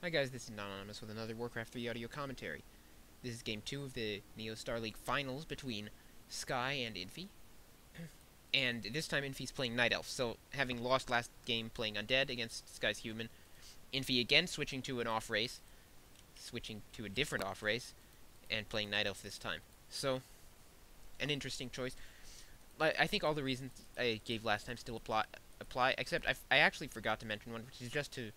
Hi guys, this is Anonymous with another Warcraft 3 audio commentary. This is Game 2 of the NeoStarLeague Finals between Sky and Infi. And this time Infi's playing Night Elf, so having lost last game playing Undead against Sky's Human, Infi again switching to an off race, switching to a different off race, and playing Night Elf this time. So, an interesting choice. I think all the reasons I gave last time still apply, except I actually forgot to mention one, which is just to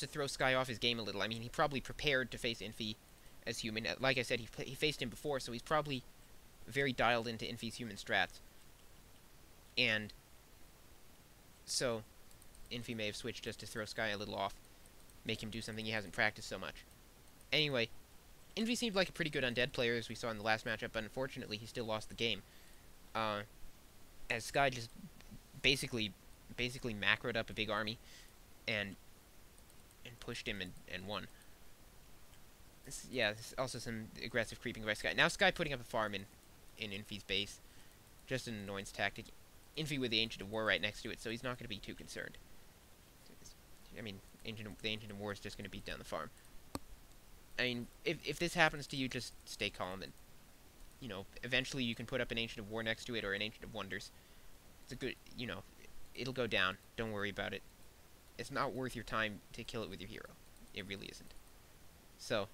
throw Sky off his game a little. I mean, he probably prepared to face Infi as human. Like I said, he faced him before, so he's probably very dialed into Infi's human strats. And so, Infi may have switched just to throw Sky a little off, make him do something he hasn't practiced so much. Anyway, Infi seemed like a pretty good Undead player, as we saw in the last matchup, but unfortunately he still lost the game. As Sky just basically macroed up a big army, and pushed him and won. There's also some aggressive creeping by Sky. Now Sky putting up a farm in Infi's base. Just an annoyance tactic. Infi with the Ancient of War right next to it, so he's not going to be too concerned. I mean, the Ancient of War is just going to beat down the farm. I mean, if this happens to you, just stay calm, and, you know, eventually you can put up an Ancient of War next to it, or an Ancient of Wonders. It's a good, you know, it'll go down. Don't worry about it. It's not worth your time to kill it with your hero. It really isn't. So,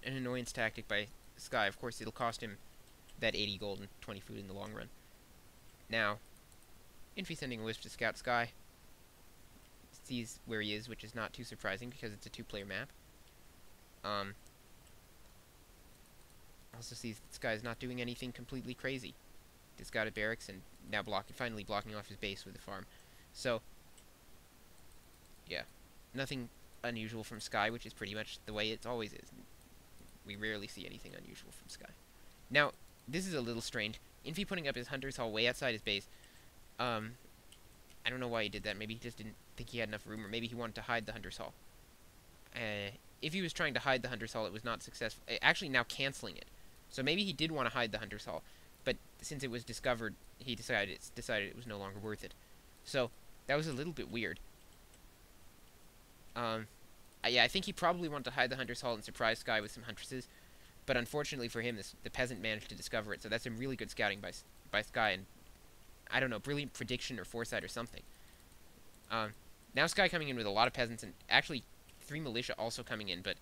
an annoyance tactic by Sky. Of course, it'll cost him that 80 gold and 20 food in the long run. Now, Infi sending a Wisp to scout Sky. Sees where he is, which is not too surprising because it's a two-player map. Also sees that Sky is not doing anything completely crazy. Just got a barracks and now finally blocking off his base with the farm. So, yeah, nothing unusual from Sky, which is pretty much the way it always is. We rarely see anything unusual from Sky. Now, this is a little strange. Infi putting up his Hunter's Hall way outside his base. I don't know why he did that. Maybe he just didn't think he had enough room, or maybe he wanted to hide the Hunter's Hall. If he was trying to hide the Hunter's Hall, it was not successful. Actually, now canceling it. So maybe he did want to hide the Hunter's Hall, but since it was discovered, he decided it was no longer worth it. So, that was a little bit weird. Yeah, I think he probably wanted to hide the Hunter's Hall and surprise Sky with some Huntresses, but unfortunately for him, the peasant managed to discover it, so that's some really good scouting by Sky, and, I don't know, brilliant prediction or foresight or something. Now Sky coming in with a lot of peasants, and actually 3 militia also coming in, but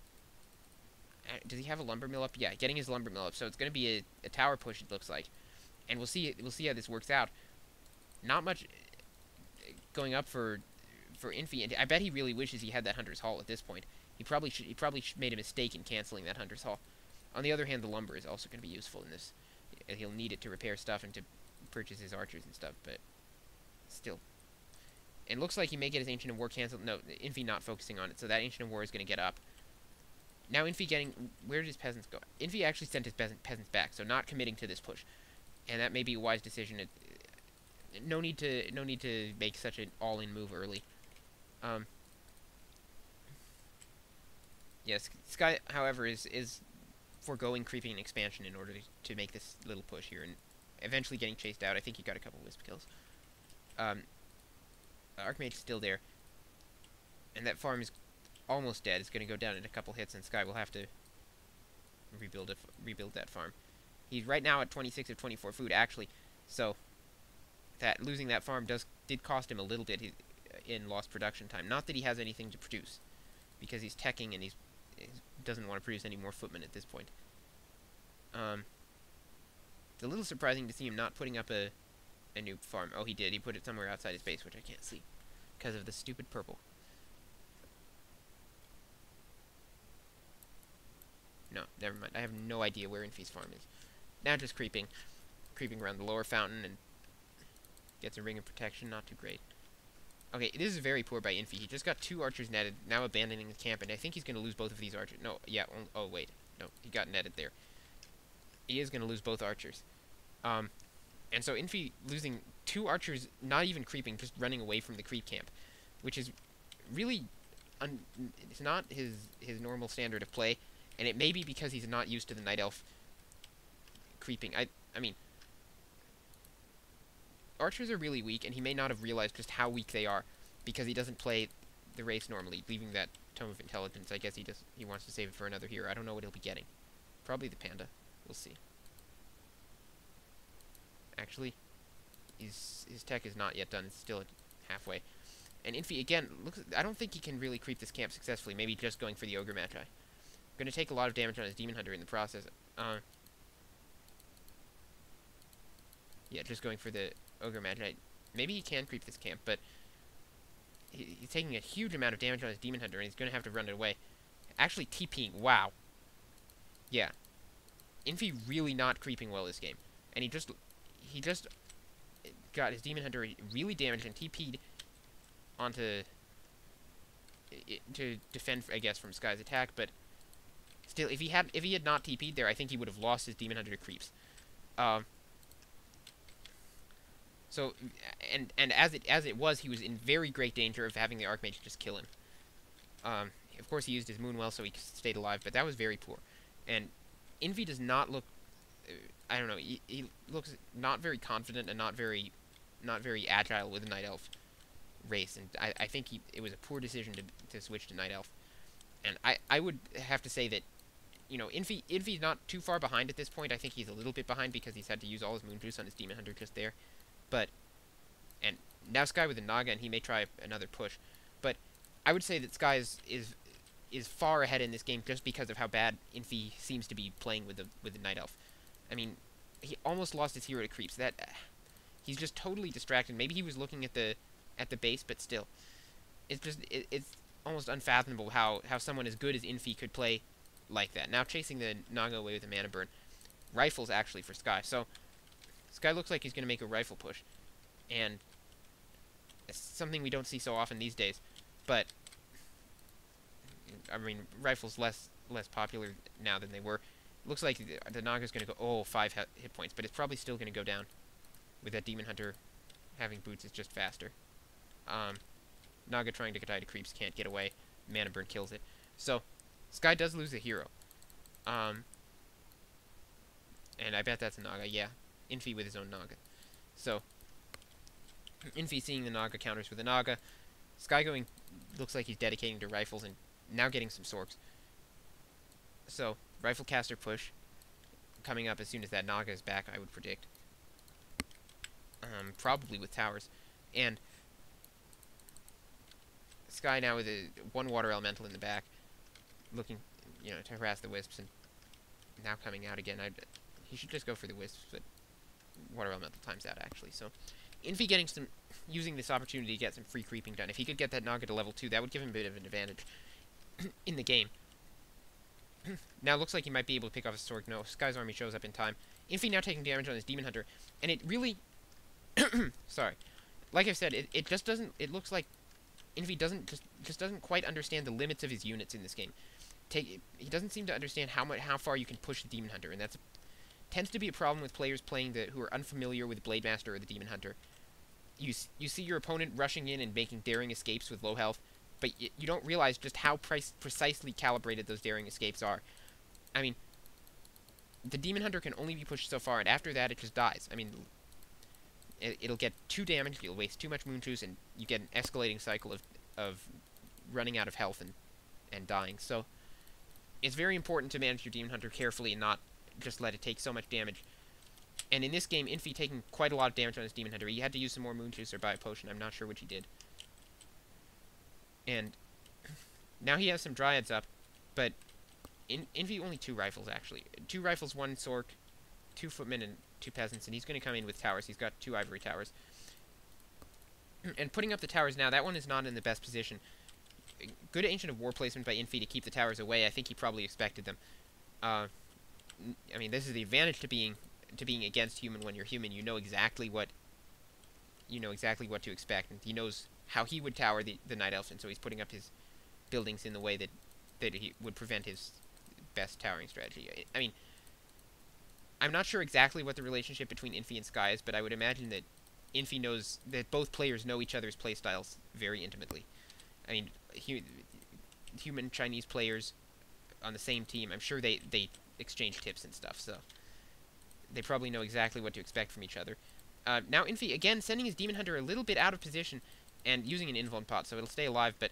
does he have a lumber mill up? Yeah, getting his lumber mill up, so it's going to be a tower push, it looks like, and we'll see how this works out. Not much going up for Infi, and I bet he really wishes he had that Hunter's Hall at this point. He probably made a mistake in canceling that Hunter's Hall. On the other hand, the lumber is also going to be useful in this. He'll need it to repair stuff and to purchase his archers and stuff, but still. And looks like he may get his Ancient of War canceled. No, Infi not focusing on it, so that Ancient of War is going to get up. Now Infi getting... Where did his peasants go? Infi actually sent his peasants back, so not committing to this push. And that may be a wise decision. No need to make such an all-in move early. Yes, Sky, however, is foregoing creeping and expansion in order to make this little push here, and eventually getting chased out. I think he got a couple Wisp kills. Archmage is still there, and that farm is almost dead. It's going to go down in a couple hits, and Sky will have to rebuild that farm. He's right now at 26 of 24 food, actually, so that losing that farm did cost him a little bit in lost production time. Not that he has anything to produce, because he's teching and he doesn't want to produce any more footmen at this point. It's a little surprising to see him not putting up a new farm. Oh, he did. He put it somewhere outside his base, which I can't see because of the stupid purple. No, never mind. I have no idea where Infi's farm is. Now just creeping around the lower fountain, and gets a ring of protection. Not too great. Okay, this is very poor by Infi. He just got 2 archers netted, now abandoning the camp, and I think he's going to lose both of these archers. No, yeah, oh wait. No, he got netted there. He is going to lose both archers. And so Infi losing 2 archers, not even creeping, just running away from the creep camp, which is really, it's not his normal standard of play, and it may be because he's not used to the Night Elf creeping. I mean, archers are really weak, and he may not have realized just how weak they are, because he doesn't play the race normally, leaving that Tome of Intelligence. I guess he wants to save it for another hero. I don't know what he'll be getting. Probably the Panda. We'll see. Actually, his tech is not yet done. It's still at halfway. And Infi, again, I don't think he can really creep this camp successfully. Maybe just going for the Ogre Magi. Going to take a lot of damage on his Demon Hunter in the process. Yeah, just going for the Ogre Magi. Maybe he can creep this camp, but he's taking a huge amount of damage on his Demon Hunter, and he's going to have to run it away. Actually, TPing. Wow. Yeah. Infi really not creeping well this game. And he just got his Demon Hunter really damaged and TP'd onto to defend, I guess, from Sky's attack, but still, if he had not TP'd there, I think he would have lost his Demon Hunter to creeps. So, and as it was, he was in very great danger of having the Archmage just kill him. Of course, he used his Moonwell so he stayed alive, but that was very poor. And Infi does not look, I don't know, he looks not very confident and not very agile with the Night Elf race, and I think it was a poor decision to switch to Night Elf. And I would have to say that, you know, Infi's not too far behind at this point. I think he's a little bit behind because he's had to use all his Moon Juice on his Demon Hunter just there. But, and now Sky with the Naga, and he may try another push. But I would say that Sky is far ahead in this game just because of how bad Infi seems to be playing with the Night Elf. I mean, he almost lost his hero to creeps. He's just totally distracted. Maybe he was looking at the base, but still, it's almost unfathomable how someone as good as Infi could play like that. Now chasing the Naga away with a Mana Burn. Rifles actually for Sky. So Sky looks like he's going to make a rifle push, and it's something we don't see so often these days. But I mean, rifles less popular now than they were. Looks like the Naga's going to go 5 hit points, but it's probably still going to go down with that Demon Hunter having boots. Is just faster. Naga trying to die to creeps, can't get away. Mana Burn kills it. So Sky does lose a hero. And I bet that's a Naga. Yeah, Infi with his own Naga. So Infi seeing the Naga counters with a Naga. Sky looks like he's dedicating to rifles and now getting some Sorks. So Rifle Caster push coming up as soon as that Naga is back, I would predict. Probably with towers. And Sky now with one Water Elemental in the back, looking, you know, to harass the Wisps, and now coming out again. He should just go for the Wisps, but Water Elemental times out, actually. So Infi using this opportunity to get some free creeping done. If he could get that Naga to level 2, that would give him a bit of an advantage in the game. Now it looks like he might be able to pick off his Sork. No, Sky's army shows up in time. Infi now taking damage on his Demon Hunter, and it really... sorry. Like I've said, it just doesn't... It looks like Infi just doesn't quite understand the limits of his units in this game. He doesn't seem to understand how far you can push the Demon Hunter, and that's tends to be a problem with players playing who are unfamiliar with Blade Master or the Demon Hunter. You see your opponent rushing in and making daring escapes with low health, but you don't realize just how precisely calibrated those daring escapes are. I mean, the Demon Hunter can only be pushed so far, and after that it just dies. I mean, it'll get too damaged, you'll waste too much Moon Juice, and you get an escalating cycle of running out of health and dying. So it's very important to manage your Demon Hunter carefully and not just let it take so much damage. And in this game, Infi taking quite a lot of damage on his Demon Hunter. He had to use some more Moon Juice or buy a potion. I'm not sure which he did. And now he has some Dryads up, but Infi only 2 rifles, actually. 2 rifles, 1 Sork, 2 Footmen, and 2 Peasants, and he's going to come in with towers. He's got 2 Ivory Towers. And putting up the towers now, that one is not in the best position. Good Ancient of War placement by Infi to keep the towers away. I think he probably expected them. I mean, this is the advantage to being against human. When you're human, you know exactly what to expect, and he knows how he would tower the Night Elf, and so he's putting up his buildings in the way that he would prevent his best towering strategy. I mean, I'm not sure exactly what the relationship between Infi and Sky is, but I would imagine that Infi knows that both players know each other's playstyles very intimately. I mean, human Chinese players on the same team, I'm sure they exchange tips and stuff, so they probably know exactly what to expect from each other. Now Infi, again, sending his Demon Hunter a little bit out of position and using an Invuln pot, so it'll stay alive, but